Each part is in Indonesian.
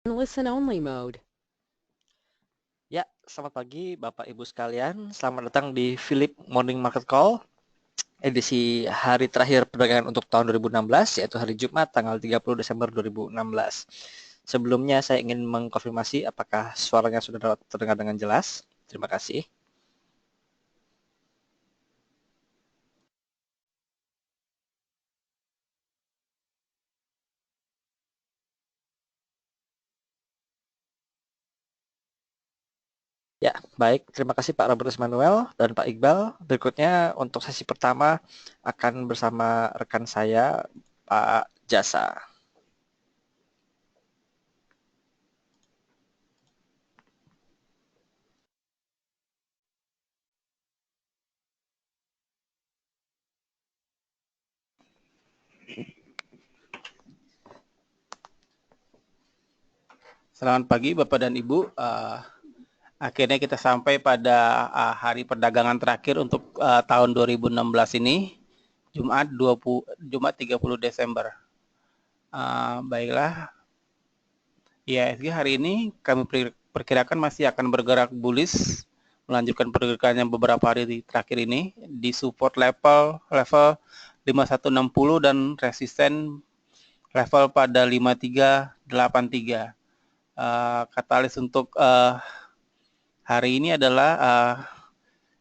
Listen only mode. Ya, selamat pagi Bapak Ibu sekalian. Selamat datang di Philip Morning Market Call, edisi hari terakhir perdagangan untuk tahun 2016, yaitu hari Jumat tanggal 30 Desember 2016. Sebelumnya saya ingin mengkonfirmasi apakah suaranya sudah terdengar dengan jelas. Terima kasih. Ya, baik. Terima kasih Pak Robert Ismanuel dan Pak Iqbal. Berikutnya untuk sesi pertama akan bersama rekan saya, Pak Jasa. Selamat pagi Bapak dan Ibu. Akhirnya kita sampai pada hari perdagangan terakhir untuk tahun 2016 ini, Jumat 30 Desember. Baiklah, IHSG hari ini kami perkirakan masih akan bergerak bullish, melanjutkan pergerakannya beberapa hari terakhir ini di support level 5160 dan resisten level pada 5383. Katalis untuk hari ini adalah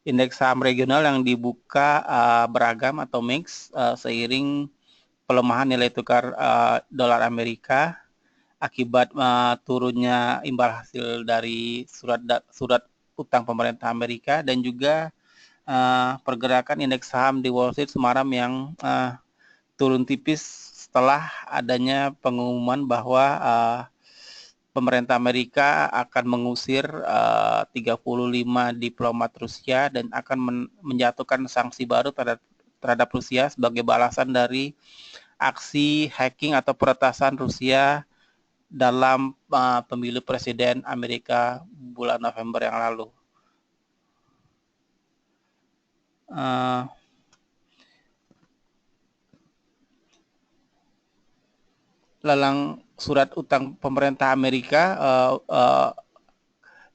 indeks saham regional yang dibuka beragam atau mix seiring pelemahan nilai tukar dolar Amerika akibat turunnya imbal hasil dari surat utang pemerintah Amerika dan juga pergerakan indeks saham di Wall Street semalam yang turun tipis setelah adanya pengumuman bahwa pemerintah Amerika akan mengusir 35 diplomat Rusia dan akan menjatuhkan sanksi baru terhadap Rusia sebagai balasan dari aksi hacking atau peretasan Rusia dalam pemilu presiden Amerika bulan November yang lalu. Lelang surat utang pemerintah Amerika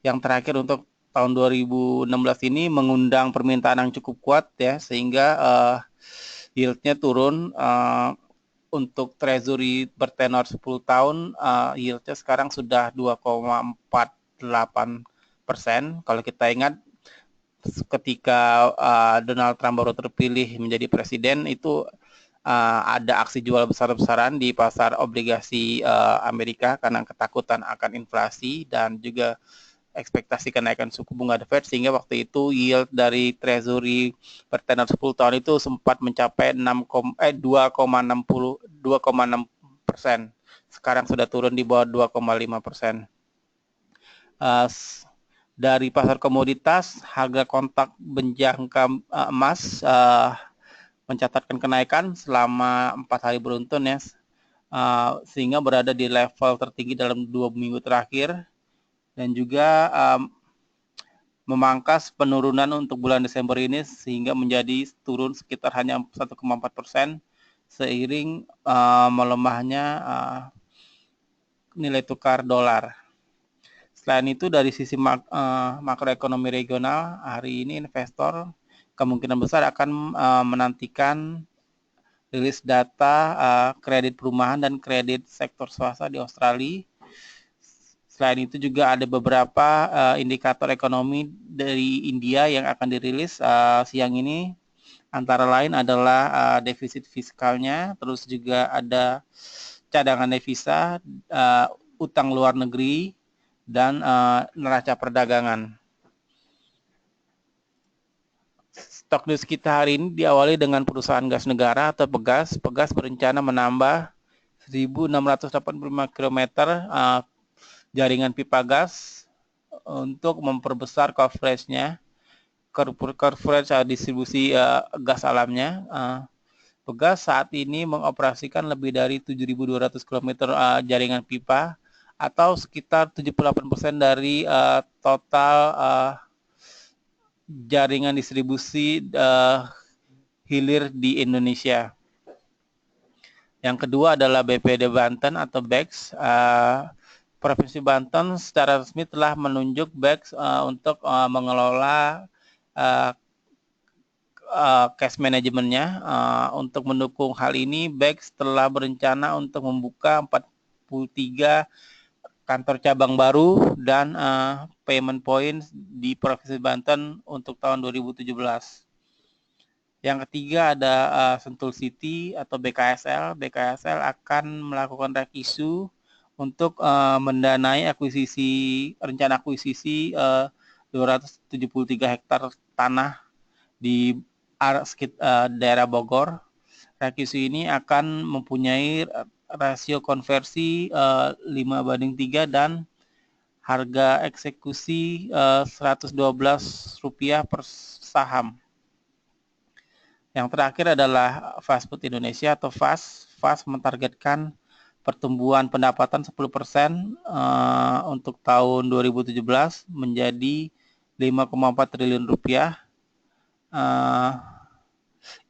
yang terakhir untuk tahun 2016 ini mengundang permintaan yang cukup kuat ya, sehingga yieldnya turun. Untuk treasury bertenor 10 tahun, yieldnya sekarang sudah 2,48%. Kalau kita ingat ketika Donald Trump baru terpilih menjadi presiden, itu ada aksi jual besar-besaran di pasar obligasi Amerika karena ketakutan akan inflasi dan juga ekspektasi kenaikan suku bunga The Fed, sehingga waktu itu yield dari treasury bertenor 10 tahun itu sempat mencapai 2,6%. Sekarang sudah turun di bawah 2,5%. Dari pasar komoditas, harga kontak berjangka emas mencatatkan kenaikan selama 4 hari beruntun ya, sehingga berada di level tertinggi dalam 2 minggu terakhir dan juga memangkas penurunan untuk bulan Desember ini sehingga menjadi turun sekitar hanya 1,4% seiring melemahnya nilai tukar dolar. Selain itu dari sisi makroekonomi regional, hari ini investor kemungkinan besar akan menantikan rilis data kredit perumahan dan kredit sektor swasta di Australia. Selain itu juga ada beberapa indikator ekonomi dari India yang akan dirilis siang ini. Antara lain adalah defisit fiskalnya, terus juga ada cadangan devisa, utang luar negeri, dan neraca perdagangan. Stok news kita hari ini diawali dengan perusahaan gas negara atau Pegas. Pegas berencana menambah 1.685 km jaringan pipa gas untuk memperbesar coverage-nya, coverage distribusi gas alamnya. Pegas saat ini mengoperasikan lebih dari 7.200 km jaringan pipa atau sekitar 78% dari total jaringan distribusi hilir di Indonesia. Yang kedua adalah BPD Banten atau BEX. Provinsi Banten secara resmi telah menunjuk BEX untuk mengelola cash manajemennya. Untuk mendukung hal ini, BEX telah berencana untuk membuka 43 kantor cabang baru dan payment points di Provinsi Banten untuk tahun 2017. Yang ketiga ada Sentul City atau BKSL. BKSL akan melakukan rekisu untuk mendanai rencana akuisisi 273 hektar tanah di daerah Bogor. Rekisu ini akan mempunyai rasio konversi 5:3 dan harga eksekusi Rp112 per saham. Yang terakhir adalah Fast Food Indonesia atau FAS. FAS mentargetkan pertumbuhan pendapatan 10% untuk tahun 2017 menjadi 5,4 triliun rupiah.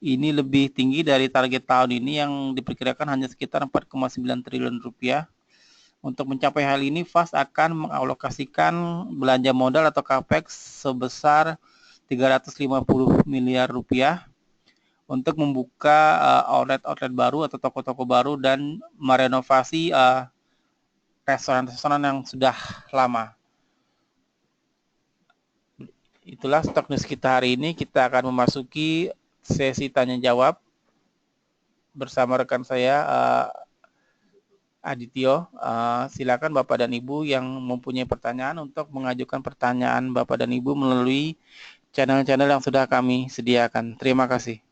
Ini lebih tinggi dari target tahun ini yang diperkirakan hanya sekitar 4,9 triliun rupiah. Untuk mencapai hal ini, FAS akan mengalokasikan belanja modal atau CAPEX sebesar 350 miliar rupiah untuk membuka outlet-outlet baru atau toko-toko baru dan merenovasi restoran-restoran yang sudah lama. Itulah stok news kita hari ini. Kita akan memasuki sesi tanya jawab bersama rekan saya Adityo. Silakan Bapak dan Ibu yang mempunyai pertanyaan untuk mengajukan pertanyaan Bapak dan Ibu melalui channel-channel yang sudah kami sediakan. Terima kasih.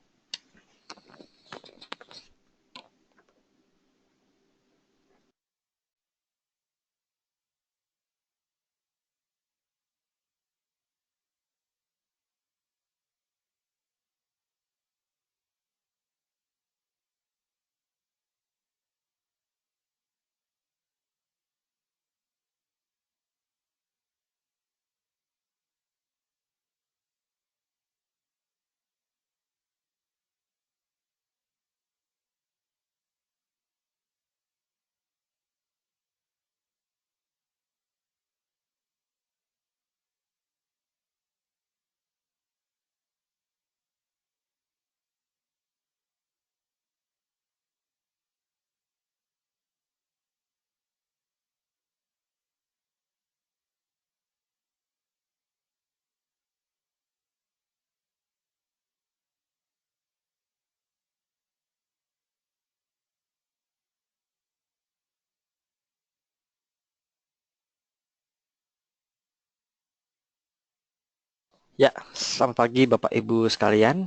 Ya, selamat pagi Bapak Ibu sekalian.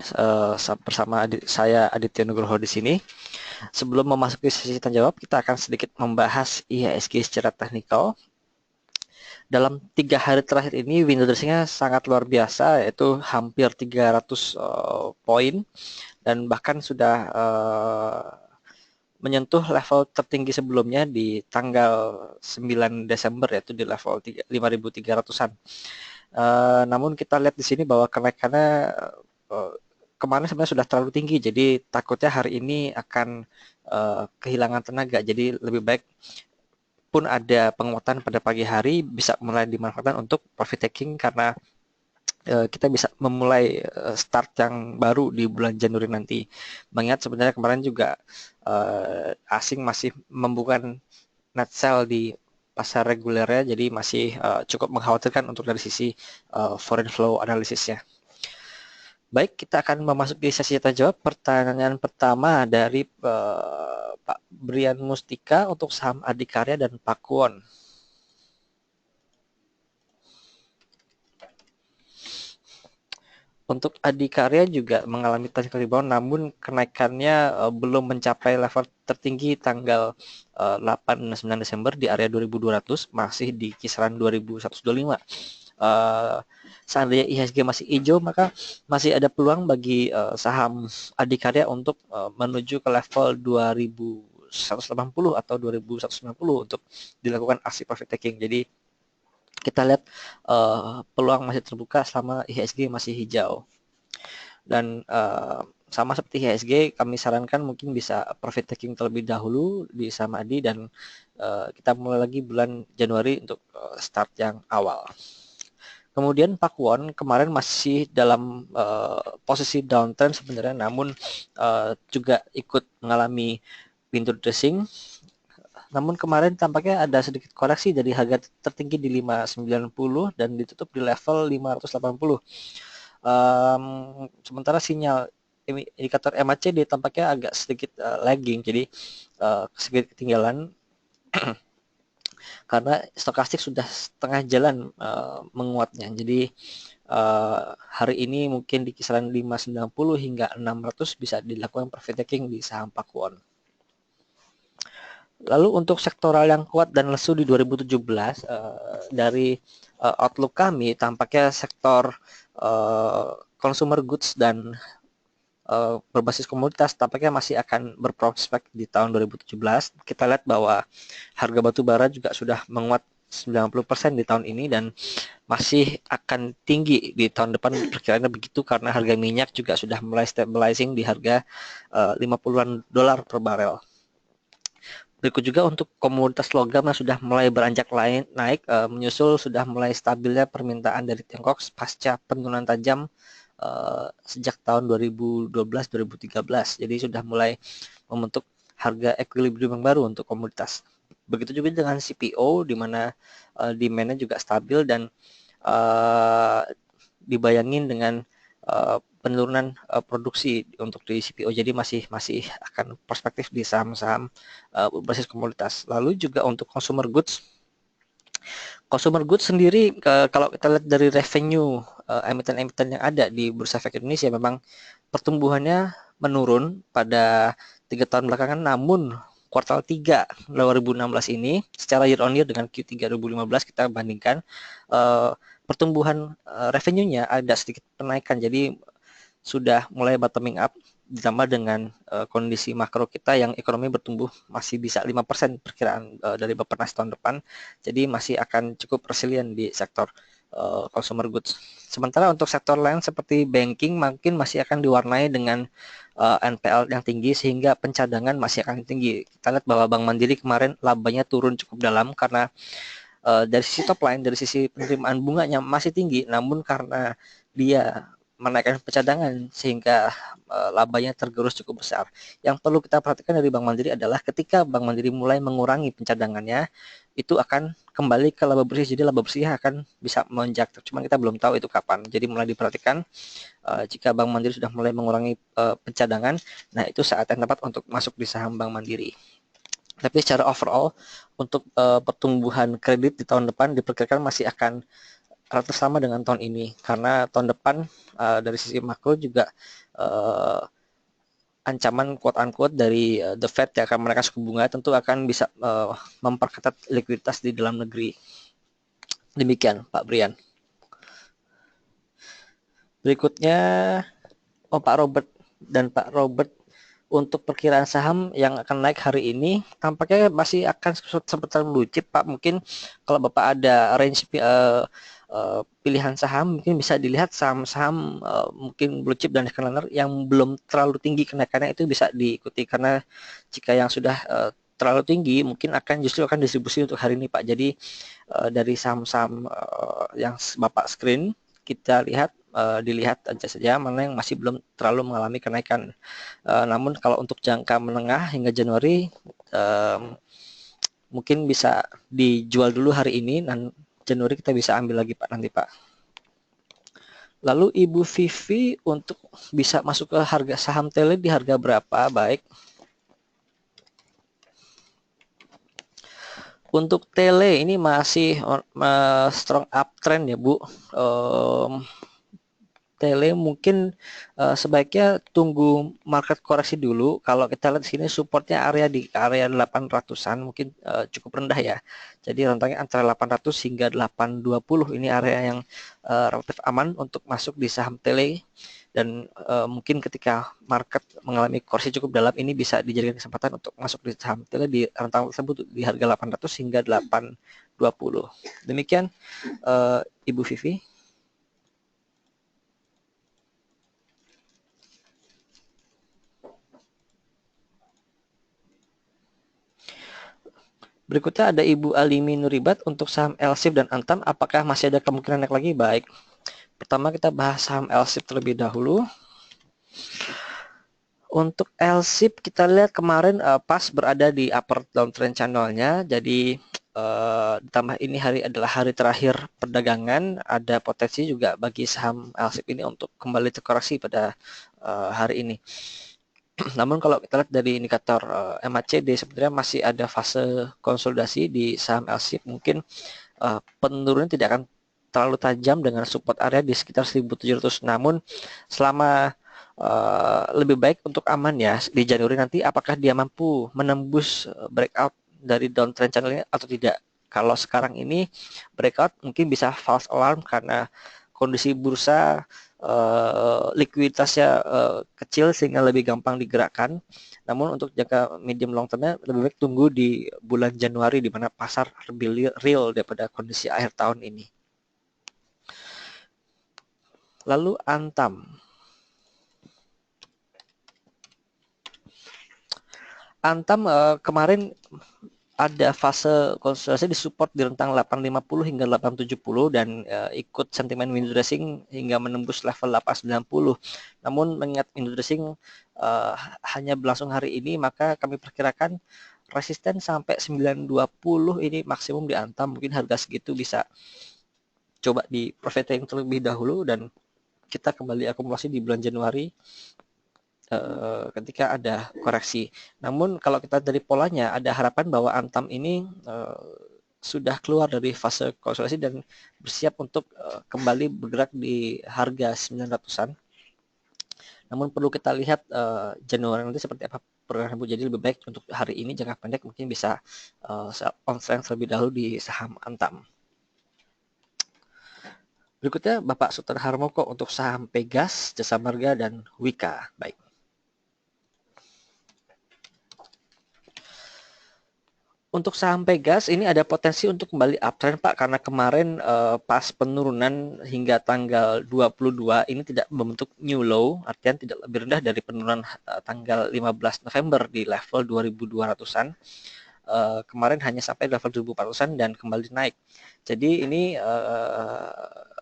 Bersama saya Aditya Nugroho di sini. Sebelum memasuki sesi tanya jawab, kita akan sedikit membahas IHSG secara teknikal. Dalam 3 hari terakhir ini window dressing-nya sangat luar biasa, yaitu hampir 300 poin dan bahkan sudah menyentuh level tertinggi sebelumnya di tanggal 9 Desember, yaitu di level 5.300-an. Namun kita lihat di sini bahwa kenaikannya kemarin sebenarnya sudah terlalu tinggi, jadi takutnya hari ini akan kehilangan tenaga. Jadi lebih baik pun ada penguatan pada pagi hari bisa mulai dimanfaatkan untuk profit taking, karena kita bisa memulai start yang baru di bulan Januari nanti. Mengingat sebenarnya kemarin juga asing masih membuka net sell di pasar regulernya, jadi masih cukup mengkhawatirkan untuk dari sisi foreign flow analisisnya. Baik, kita akan memasuki sesi tanya jawab. Pertanyaan pertama dari Pak Brian Mustika untuk saham Adikarya dan Pakuwon. Untuk Adikarya juga mengalami technical rebound, namun kenaikannya belum mencapai level tertinggi tanggal 8 dan 9 Desember di area 2200, masih di kisaran 2125. Seandainya IHSG masih hijau, maka masih ada peluang bagi saham Adikarya untuk menuju ke level 2180 atau 2190 untuk dilakukan aksi profit taking. Jadi kita lihat peluang masih terbuka selama IHSG masih hijau. Dan sama seperti IHSG, kami sarankan mungkin bisa profit taking terlebih dahulu di saham ADI dan kita mulai lagi bulan Januari untuk start yang awal. Kemudian Pakuwon kemarin masih dalam posisi downtrend sebenarnya, namun juga ikut mengalami window dressing. Namun kemarin tampaknya ada sedikit koreksi dari harga tertinggi di 590 dan ditutup di level 580. Sementara sinyal indikator MACD tampaknya agak sedikit lagging, jadi sedikit ketinggalan karena stokastik sudah setengah jalan menguatnya. Jadi hari ini mungkin di kisaran 590 hingga 600 bisa dilakukan profit taking di saham Pakuwon. Lalu untuk sektoral yang kuat dan lesu di 2017 dari outlook kami tampaknya sektor consumer goods dan berbasis komoditas tampaknya masih akan berprospek di tahun 2017. Kita lihat bahwa harga batu bara juga sudah menguat 90% di tahun ini dan masih akan tinggi di tahun depan, perkiraannya begitu karena harga minyak juga sudah mulai stabilizing di harga 50-an dolar per barel. Berikut juga untuk komoditas logam yang sudah mulai beranjak naik, menyusul sudah mulai stabilnya permintaan dari Tiongkok pasca penurunan tajam sejak tahun 2012-2013. Jadi sudah mulai membentuk harga equilibrium yang baru untuk komoditas. Begitu juga dengan CPO, di mana demand-nya juga stabil dan dibayangin dengan penurunan produksi untuk di CPO. Jadi masih akan perspektif di saham-saham berbasis komoditas. Lalu juga untuk consumer goods sendiri, kalau kita lihat dari revenue emiten-emiten yang ada di Bursa Efek Indonesia, memang pertumbuhannya menurun pada 3 tahun belakangan, namun kuartal 3 2016 ini secara year on year dengan Q3 2015 kita bandingkan, pertumbuhan revenue-nya ada sedikit penaikan, jadi sudah mulai bottoming up, ditambah dengan kondisi makro kita yang ekonomi bertumbuh masih bisa 5% perkiraan dari Bappenas tahun depan, jadi masih akan cukup resilient di sektor consumer goods. Sementara untuk sektor lain seperti banking mungkin masih akan diwarnai dengan NPL yang tinggi sehingga pencadangan masih akan tinggi. Kita lihat bahwa Bank Mandiri kemarin labanya turun cukup dalam karena dari sisi top line, dari sisi penerimaan bunganya masih tinggi, namun karena dia menaikkan pencadangan sehingga labanya tergerus cukup besar. Yang perlu kita perhatikan dari Bank Mandiri adalah ketika Bank Mandiri mulai mengurangi pencadangannya, itu akan kembali ke laba bersih, jadi laba bersih akan bisa melonjak, cuman kita belum tahu itu kapan. Jadi mulai diperhatikan jika Bank Mandiri sudah mulai mengurangi pencadangan, nah itu saat yang tepat untuk masuk di saham Bank Mandiri. Tapi secara overall untuk pertumbuhan kredit di tahun depan diperkirakan masih akan relatif sama dengan tahun ini, karena tahun depan dari sisi makro juga ancaman quote unquote dari The Fed yang akan menaikkan suku bunga tentu akan bisa memperketat likuiditas di dalam negeri. Demikian Pak Brian. Berikutnya Pak Robert. Dan Pak Robert, untuk perkiraan saham yang akan naik hari ini tampaknya masih akan seputar blue chip Pak. Mungkin kalau Bapak ada range pilihan saham, mungkin bisa dilihat saham-saham mungkin blue chip dan second yang belum terlalu tinggi kenaikannya, itu bisa diikuti, karena jika yang sudah terlalu tinggi mungkin justru akan distribusi untuk hari ini Pak. Jadi dari saham-saham yang Bapak screen, kita lihat dilihat aja saja mana yang masih belum terlalu mengalami kenaikan. Namun kalau untuk jangka menengah hingga Januari mungkin bisa dijual dulu hari ini, dan Januari kita bisa ambil lagi Pak nanti Pak. Lalu Ibu Vivi, untuk bisa masuk ke harga saham tele di harga berapa? Baik. Untuk tele ini masih strong uptrend ya Bu. Tele mungkin sebaiknya tunggu market koreksi dulu. Kalau kita lihat di sini supportnya di area 800-an mungkin cukup rendah ya. Jadi rentangnya antara 800 hingga 820, ini area yang relatif aman untuk masuk di saham tele. Dan mungkin ketika market mengalami koreksi cukup dalam, ini bisa dijadikan kesempatan untuk masuk di saham tele di rentang tersebut di harga 800 hingga 820. Demikian Ibu Vivi. Berikutnya ada Ibu Alimi Nuribat untuk saham LSIP dan Antam. Apakah masih ada kemungkinan naik lagi? Baik. Pertama kita bahas saham LSIP terlebih dahulu. Untuk LSIP kita lihat kemarin pas berada di upper downtrend channelnya. Jadi ditambah ini hari adalah hari terakhir perdagangan. Ada potensi juga bagi saham LSIP ini untuk kembali terkoreksi pada hari ini. Namun kalau kita lihat dari indikator MACD sebenarnya masih ada fase konsolidasi di saham LSIP. Mungkin penurunan tidak akan terlalu tajam dengan support area di sekitar 1700. Namun selama lebih baik untuk aman ya di Januari nanti apakah dia mampu menembus breakout dari downtrend channel ini atau tidak. Kalau sekarang ini breakout mungkin bisa false alarm karena kondisi bursa likuiditasnya kecil sehingga lebih gampang digerakkan. Namun untuk jangka medium long termnya lebih baik tunggu di bulan Januari di mana pasar lebih real daripada kondisi akhir tahun ini. Lalu Antam. Antam kemarin ada fase konsolidasi di support di rentang 850 hingga 870 dan ikut sentimen window dressing hingga menembus level 890. Namun mengingat window dressing hanya berlangsung hari ini, maka kami perkirakan resisten sampai 920 ini maksimum di Antam. Mungkin harga segitu bisa coba di profit taking terlebih dahulu dan kita kembali akumulasi di bulan Januari ketika ada koreksi. Namun kalau kita dari polanya ada harapan bahwa Antam ini sudah keluar dari fase konsolidasi dan bersiap untuk kembali bergerak di harga 900-an. Namun perlu kita lihat Januari nanti seperti apa pergerakan. Jadi lebih baik untuk hari ini jangka pendek mungkin bisa on strength terlebih dahulu di saham Antam. Berikutnya Bapak Sultan Harmoko untuk saham Pegas, Jasa Marga, dan Wika. Baik. Untuk saham Pegas ini ada potensi untuk kembali uptrend Pak karena kemarin pas penurunan hingga tanggal 22 ini tidak membentuk new low, artinya tidak lebih rendah dari penurunan tanggal 15 November di level 2200-an. Kemarin hanya sampai level 1400-an dan kembali naik. Jadi ini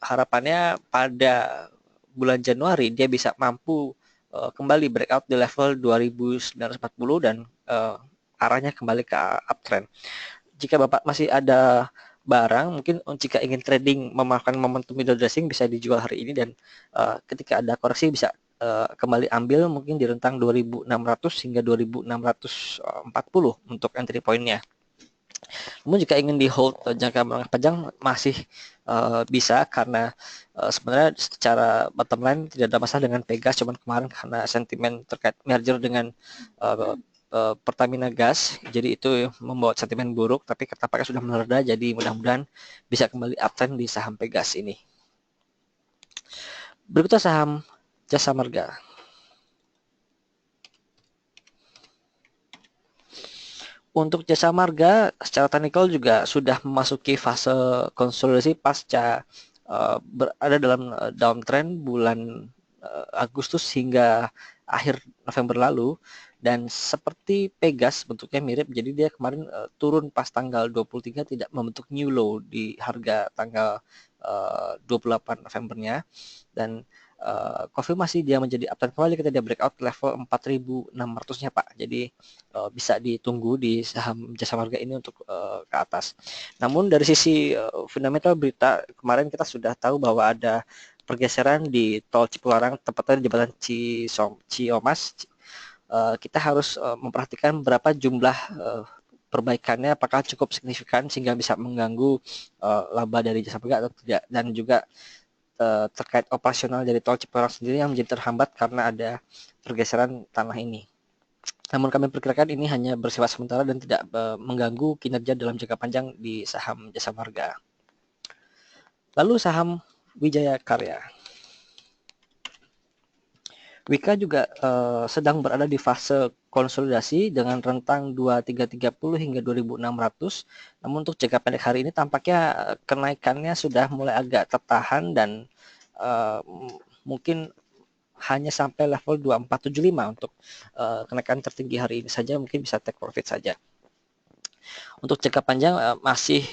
harapannya pada bulan Januari dia bisa mampu kembali breakout di level 2940 dan arahnya kembali ke uptrend. Jika Bapak masih ada barang, mungkin jika ingin trading memanfaatkan momentum window dressing bisa dijual hari ini dan ketika ada koreksi bisa kembali ambil mungkin di rentang 2600 hingga 2640 untuk entry point-nya. Namun jika ingin di hold jangka menengah panjang masih bisa karena sebenarnya secara bottom line tidak ada masalah dengan Pegas, cuman kemarin karena sentimen terkait merger dengan Pertamina Gas, jadi itu membawa sentimen buruk, tapi tampaknya sudah mereda, jadi mudah-mudahan bisa kembali uptrend di saham Pegas ini. Berikutnya saham Jasa Marga. Untuk Jasa Marga secara teknikal juga sudah memasuki fase konsolidasi pasca berada dalam downtrend bulan Agustus hingga akhir November lalu. Dan seperti Pegas bentuknya mirip, jadi dia kemarin turun pas tanggal 23 tidak membentuk new low di harga tanggal 28 Novembernya. Dan konfirmasi dia menjadi uptrend kembali ketika dia breakout level 4.600-nya Pak. Jadi bisa ditunggu di saham Jasa Marga ini untuk ke atas. Namun dari sisi fundamental berita kemarin kita sudah tahu bahwa ada pergeseran di tol Cipularang, tepatnya di jembatan Ciomas. Kita harus memperhatikan berapa jumlah perbaikannya, apakah cukup signifikan sehingga bisa mengganggu laba dari Jasa Marga atau tidak, dan juga terkait operasional dari tol Cipularang sendiri yang menjadi terhambat karena ada pergeseran tanah ini. Namun kami perkirakan ini hanya bersifat sementara dan tidak mengganggu kinerja dalam jangka panjang di saham Jasa Marga. Lalu saham Wijaya Karya. Wika juga sedang berada di fase konsolidasi dengan rentang 2330 hingga 2600. Namun untuk jangka pendek hari ini tampaknya kenaikannya sudah mulai agak tertahan dan mungkin hanya sampai level 2475 untuk kenaikan tertinggi hari ini saja, mungkin bisa take profit saja. Untuk jangka panjang masih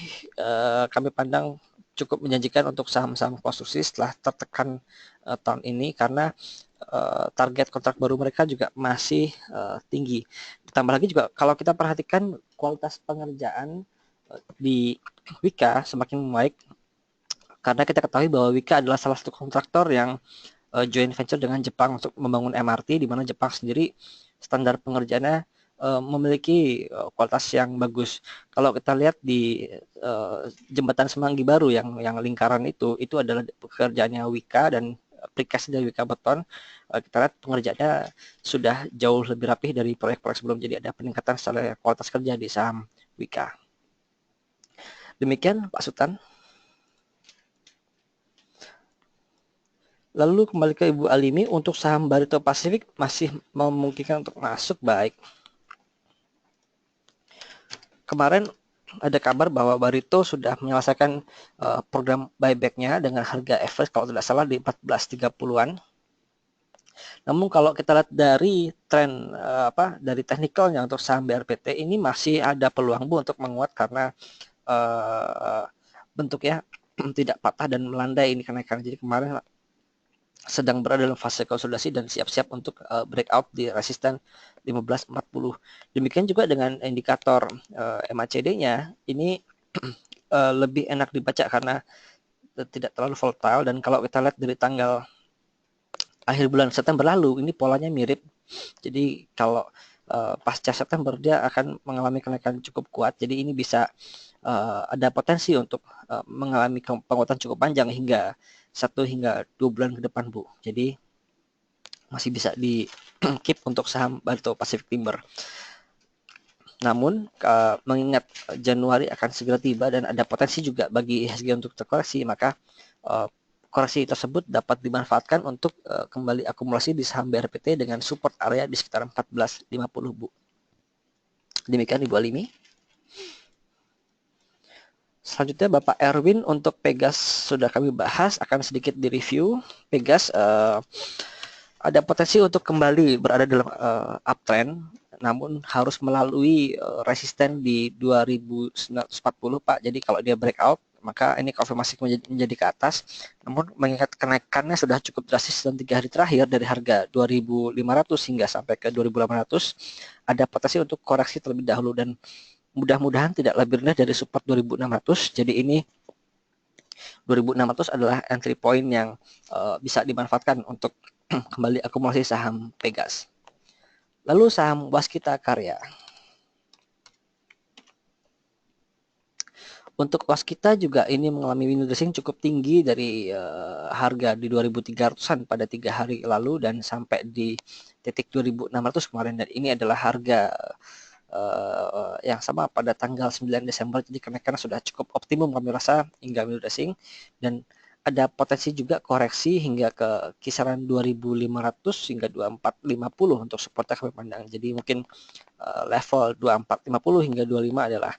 kami pandang cukup menjanjikan untuk saham-saham konstruksi setelah tertekan tahun ini karena target kontrak baru mereka juga masih tinggi. Ditambah lagi juga kalau kita perhatikan kualitas pengerjaan di Wika semakin membaik karena kita ketahui bahwa Wika adalah salah satu kontraktor yang joint venture dengan Jepang untuk membangun MRT, di mana Jepang sendiri standar pengerjaannya memiliki kualitas yang bagus. Kalau kita lihat di jembatan Semanggi baru yang lingkaran itu adalah pekerjaannya Wika dan precast dari Wika Beton. Kita lihat pengerjaannya sudah jauh lebih rapih dari proyek-proyek sebelum, jadi ada peningkatan secara kualitas kerja di saham Wika. Demikian Pak Sultan. Lalu kembali ke Ibu Alimi, untuk saham Barito Pacific masih memungkinkan untuk masuk baik. Kemarin ada kabar bahwa Barito sudah menyelesaikan program buyback-nya dengan harga average kalau tidak salah di 14.30-an. Namun kalau kita lihat dari tren dari teknikalnya untuk saham BRPT ini masih ada peluang Bu untuk menguat karena bentuknya tidak patah dan melandai ini kenaikan. Jadi kemarin sedang berada dalam fase konsolidasi dan siap-siap untuk breakout di resisten 1540. Demikian juga dengan indikator MACD-nya, ini lebih enak dibaca karena tidak terlalu volatile, dan kalau kita lihat dari tanggal akhir bulan September lalu, ini polanya mirip. Jadi kalau pasca September dia akan mengalami kenaikan cukup kuat, jadi ini bisa ada potensi untuk mengalami penguatan cukup panjang hingga 1 hingga 2 bulan ke depan Bu. Jadi masih bisa di keep untuk saham Barito Pacific Timber. Namun mengingat Januari akan segera tiba dan ada potensi juga bagi IHSG untuk terkoreksi, maka koreksi tersebut dapat dimanfaatkan untuk kembali akumulasi di saham BRPT dengan support area di sekitar 14.50 Bu. Demikian Ibu Alimi. Selanjutnya Bapak Erwin, untuk Pegas sudah kami bahas, akan sedikit direview. Pegas ada potensi untuk kembali berada dalam uptrend, namun harus melalui resisten di 2940 Pak. Jadi kalau dia breakout, maka ini konfirmasi menjadi ke atas. Namun mengingat kenaikannya sudah cukup drastis dalam 3 hari terakhir dari harga 2.500 hingga sampai ke 2.800, ada potensi untuk koreksi terlebih dahulu dan mudah-mudahan tidak lebih rendah dari support 2.600. Jadi ini 2.600 adalah entry point yang bisa dimanfaatkan untuk kembali akumulasi saham Pegas. Lalu saham Waskita Karya. Untuk Waskita juga ini mengalami window dressing cukup tinggi dari harga di 2.300-an pada 3 hari lalu dan sampai di titik 2.600 kemarin, dan ini adalah harga yang sama pada tanggal 9 Desember. Jadi kenaikan sudah cukup optimum kami rasa hingga window dressing, dan ada potensi juga koreksi hingga ke kisaran 2.500 hingga 2.450 untuk supportnya kami pandang. Jadi mungkin level 2.450 hingga 25 adalah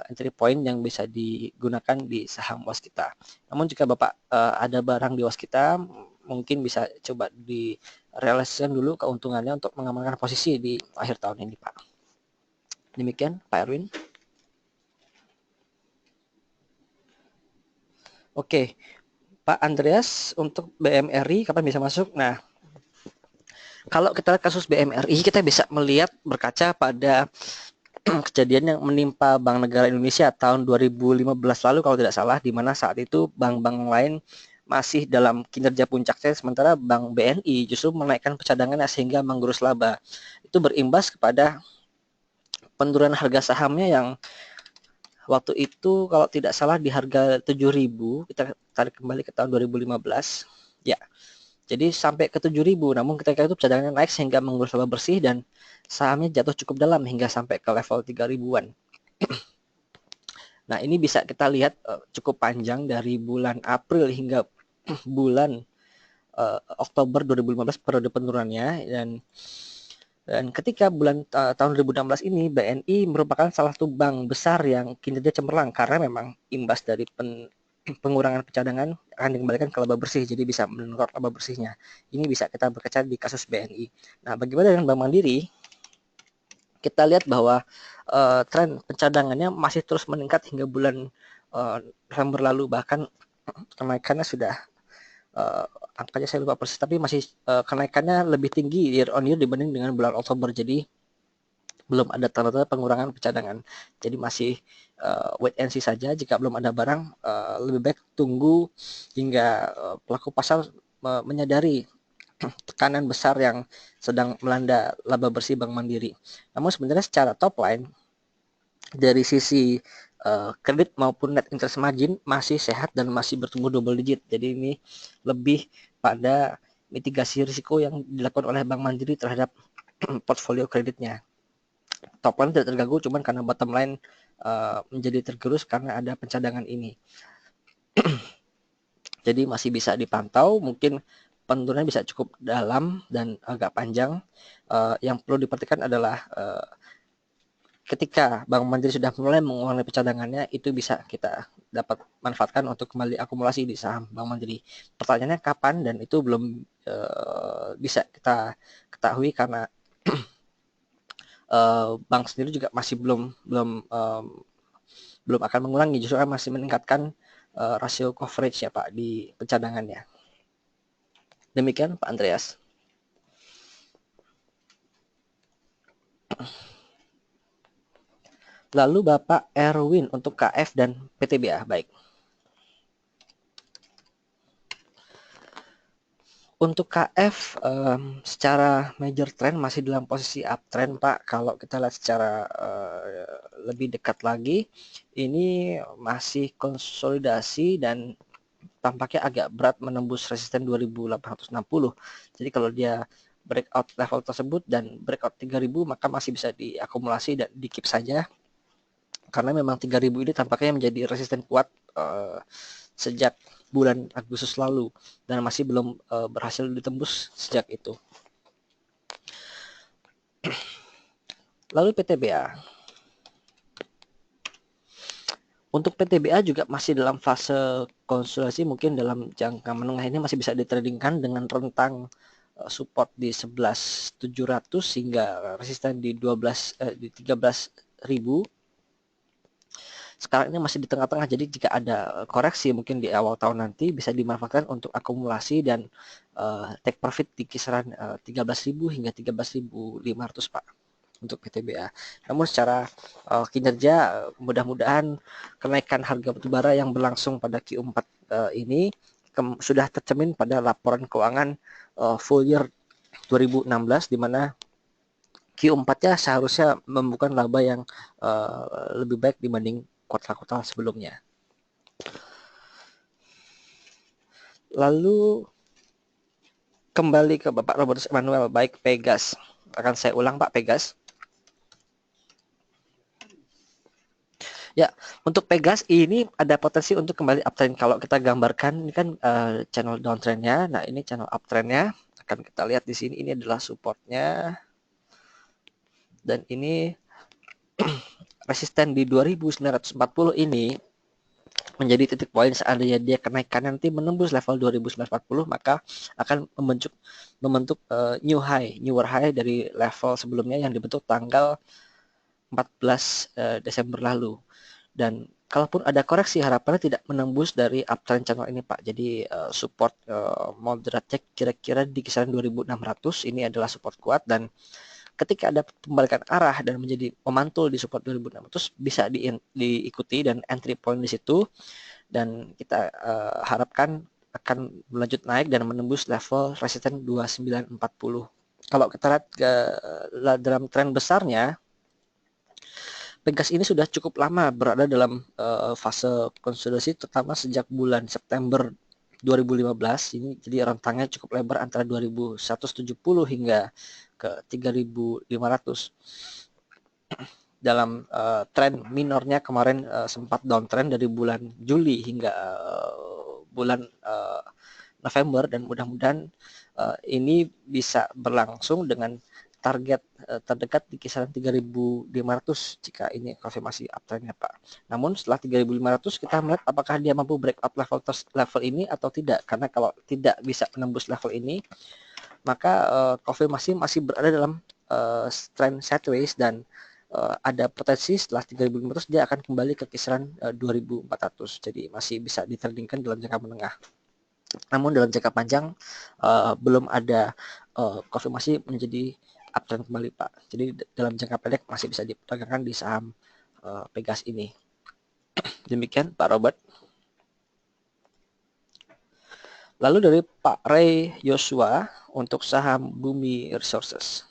entry point yang bisa digunakan di saham Waskita. Namun jika Bapak ada barang di Waskita, mungkin bisa coba direalisasikan dulu keuntungannya untuk mengamankan posisi di akhir tahun ini Pak. Demikian Pak Erwin. Oke, Pak Andreas, untuk BMRI kapan bisa masuk? Nah, kalau kita lihat kasus BMRI, kita bisa melihat berkaca pada kejadian yang menimpa Bank Negara Indonesia tahun 2015 lalu kalau tidak salah, di mana saat itu bank-bank lain masih dalam kinerja puncaknya, sementara Bank BNI justru menaikkan cadangannya sehingga menggerus laba. Itu berimbas kepada penurunan harga sahamnya yang waktu itu kalau tidak salah di harga 7.000, kita tarik kembali ke tahun 2015. Ya. Jadi sampai ke 7.000, namun ketika itu cadangannya naik sehingga mengurus laba bersih dan sahamnya jatuh cukup dalam hingga sampai ke level 3.000-an. Nah, ini bisa kita lihat cukup panjang dari bulan April hingga bulan Oktober 2015 periode penurunannya, dan ketika bulan tahun 2016 ini BNI merupakan salah satu bank besar yang kinerja cemerlang karena memang imbas dari pengurangan cadangan akan dikembalikan ke laba bersih, jadi bisa menurut laba bersihnya. Ini bisa kita berkaca di kasus BNI. Nah, bagaimana dengan Bank Mandiri? Kita lihat bahwa tren pencadangannya masih terus meningkat hingga bulan November lalu, bahkan kenaikannya sudah angkanya saya lupa persis, tapi masih kenaikannya lebih tinggi year on year dibanding dengan bulan Oktober. Jadi belum ada tanda-tanda pengurangan pencadangan. Jadi masih wait and see saja. Jika belum ada barang, lebih baik tunggu hingga pelaku pasar menyadari tekanan besar yang sedang melanda laba bersih Bank Mandiri. Namun sebenarnya secara top line dari sisi kredit maupun net interest margin masih sehat dan masih bertumbuh double digit. Jadi ini lebih pada mitigasi risiko yang dilakukan oleh Bank Mandiri terhadap portfolio kreditnya. Top line tidak terganggu, cuman karena bottom line menjadi tergerus karena ada pencadangan ini. Jadi masih bisa dipantau, mungkin penurunan bisa cukup dalam dan agak panjang. Yang perlu diperhatikan adalah ketika Bank Mandiri sudah mulai mengurangi pencadangannya, itu bisa kita dapat manfaatkan untuk kembali akumulasi di saham Bank Mandiri. Pertanyaannya kapan, dan itu belum bisa kita ketahui karena bank sendiri juga masih belum akan mengulangi, justru masih meningkatkan rasio coverage ya Pak di pencadangannya. Demikian Pak Andreas. Lalu Bapak Erwin untuk KF dan PTBA. Baik. Untuk KF secara major trend masih dalam posisi uptrend Pak. Kalau kita lihat secara lebih dekat lagi, ini masih konsolidasi dan tampaknya agak berat menembus resisten 2860. Jadi kalau dia breakout level tersebut dan breakout 3000, maka masih bisa diakumulasi dan di keep saja. Karena memang 3000 ini tampaknya menjadi resisten kuat sejak bulan Agustus lalu dan masih belum berhasil ditembus sejak itu. Lalu PTBA. Untuk PTBA juga masih dalam fase konsolidasi, mungkin dalam jangka menengah ini masih bisa ditradingkan dengan rentang support di 11.700 hingga resisten di 13.000. Sekarang ini masih di tengah-tengah, jadi jika ada koreksi mungkin di awal tahun nanti bisa dimanfaatkan untuk akumulasi dan take profit di kisaran 13.000 hingga 13.500 Pak untuk PTBA. Namun secara kinerja mudah-mudahan kenaikan harga batubara yang berlangsung pada Q4 ini sudah tercermin pada laporan keuangan full year 2016, di mana Q4-nya seharusnya membuka laba yang lebih baik dibanding kuartal-kuartal sebelumnya. Lalu kembali ke Bapak Robertus Emmanuel, baik Pegas. Akan saya ulang Pak, Pegas. Ya, untuk Pegas ini ada potensi untuk kembali uptrend. Kalau kita gambarkan, ini kan channel downtrendnya. Nah, ini channel uptrendnya. Akan kita lihat di sini, ini adalah supportnya. Dan ini resisten di 2940 ini menjadi titik poin. Seandainya dia kenaikan nanti menembus level 2940, maka akan membentuk newer high dari level sebelumnya yang dibentuk tanggal 14 Desember lalu. Dan kalaupun ada koreksi, harapannya tidak menembus dari uptrend channel ini Pak. Jadi support moderate kira-kira di kisaran 2600 ini adalah support kuat, dan ketika ada pembalikan arah dan menjadi memantul di support 2600 bisa diikuti dan entry point di situ, dan kita harapkan akan berlanjut naik dan menembus level resisten 2940. Kalau kita lihat dalam tren besarnya, Pegas ini sudah cukup lama berada dalam fase konsolidasi, terutama sejak bulan September 2015 ini. Jadi rentangnya cukup lebar antara 2170 hingga ke 3500. Dalam tren minornya kemarin sempat downtrend dari bulan Juli hingga bulan November, dan mudah-mudahan ini bisa berlangsung dengan target terdekat di kisaran 3.500 jika ini konfirmasi uptrendnya Pak. Namun setelah 3.500 kita melihat apakah dia mampu breakout level ini atau tidak. Karena kalau tidak bisa menembus level ini, maka konfirmasi masih berada dalam trend sideways dan ada potensi setelah 3.500 dia akan kembali ke kisaran 2.400. Jadi masih bisa ditradingkan dalam jangka menengah. Namun dalam jangka panjang belum ada konfirmasi menjadi uptrend kembali, Pak. Jadi dalam jangka pendek masih bisa diperdagangkan di saham Pegas ini. Demikian Pak Robert. Lalu dari Pak Ray Joshua untuk saham Bumi Resources.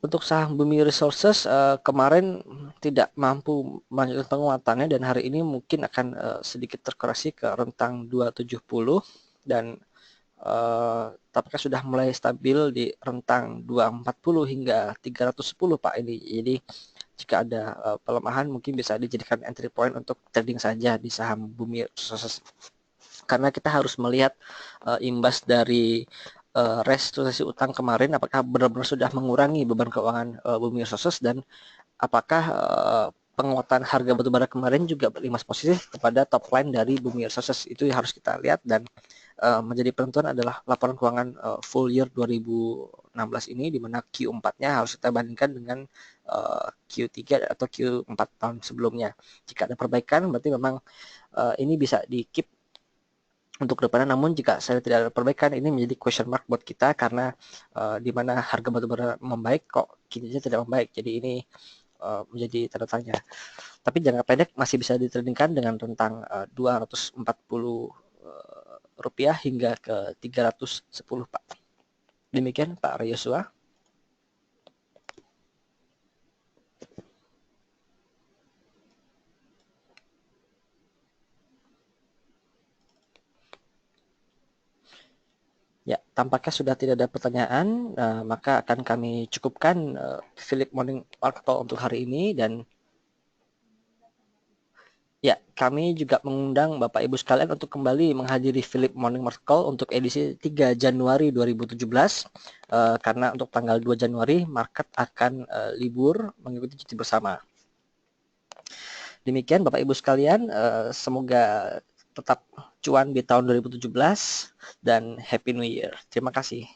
Untuk saham Bumi Resources kemarin tidak mampu melanjutkan penguatannya dan hari ini mungkin akan sedikit terkoreksi ke rentang 270 dan tampaknya sudah mulai stabil di rentang 240 hingga 310 Pak ini. Jadi jika ada pelemahan mungkin bisa dijadikan entry point untuk trading saja di saham Bumi Resources. Karena kita harus melihat imbas dari restrukturisasi utang kemarin apakah benar-benar sudah mengurangi beban keuangan Bumi Resources dan apakah penguatan harga batubara kemarin juga berimbas positif kepada top line dari Bumi Resources. Itu yang harus kita lihat dan menjadi penentuan adalah laporan keuangan full year 2016 ini di mana Q4-nya harus kita bandingkan dengan Q3 atau Q4 tahun sebelumnya. Jika ada perbaikan berarti memang ini bisa di-keep untuk kedepannya, namun jika saya tidak ada perbaikan ini menjadi question mark buat kita karena di mana harga batubara membaik kok kinerja tidak membaik, jadi ini menjadi tanda tanya. Tapi jangka pendek masih bisa ditradingkan dengan rentang 240 rupiah hingga ke 310 Pak. Demikian Pak Yosua. Ya, tampaknya sudah tidak ada pertanyaan, maka akan kami cukupkan Philip Morning Market Call untuk hari ini dan ya, kami juga mengundang Bapak Ibu sekalian untuk kembali menghadiri Philip Morning Market Call untuk edisi 3 Januari 2017 karena untuk tanggal 2 Januari market akan libur mengikuti cuti bersama. Demikian Bapak Ibu sekalian, semoga tetap cuan di tahun 2017 dan Happy New Year. Terima kasih.